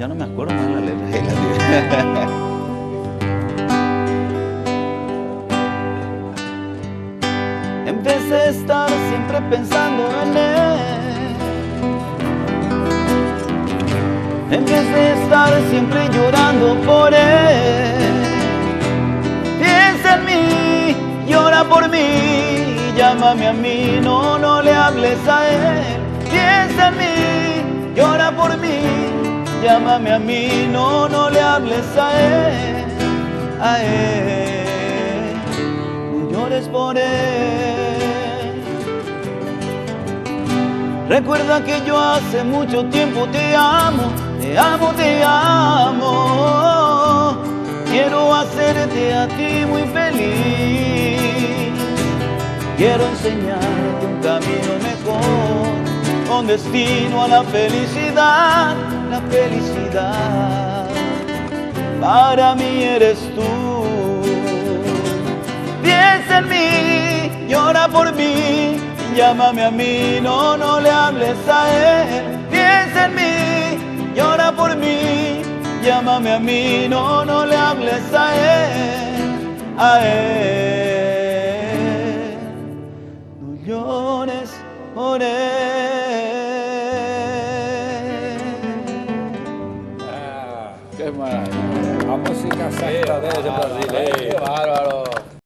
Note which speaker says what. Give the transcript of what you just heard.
Speaker 1: Ya no me acuerdo más de la letra. Ahí la digo. Empecé a estar siempre pensando en él. Empecé a estar siempre llorando por él. Piensa en mí, llora por mí, llámame a mí, no, no le hables a él. Piensa en mí, llora por mí, llámame a mí, no, no le hables a él, a él, no llores por él. Recuerda que yo hace mucho tiempo te amo, te amo, te amo. Quiero hacerte a ti muy feliz. Quiero enseñarte un camino mejor, con destino a la felicidad, la felicidad. Para mí eres tú. Piensa en mí, llora por mí, llámame a mí, no, no le hables a él. Piensa en mí, llora por mí, llámame a mí, no, no le hables a él, a él. No llores por él.
Speaker 2: Qué maravilla. La música sacra de Brasil. Qué bárbaro.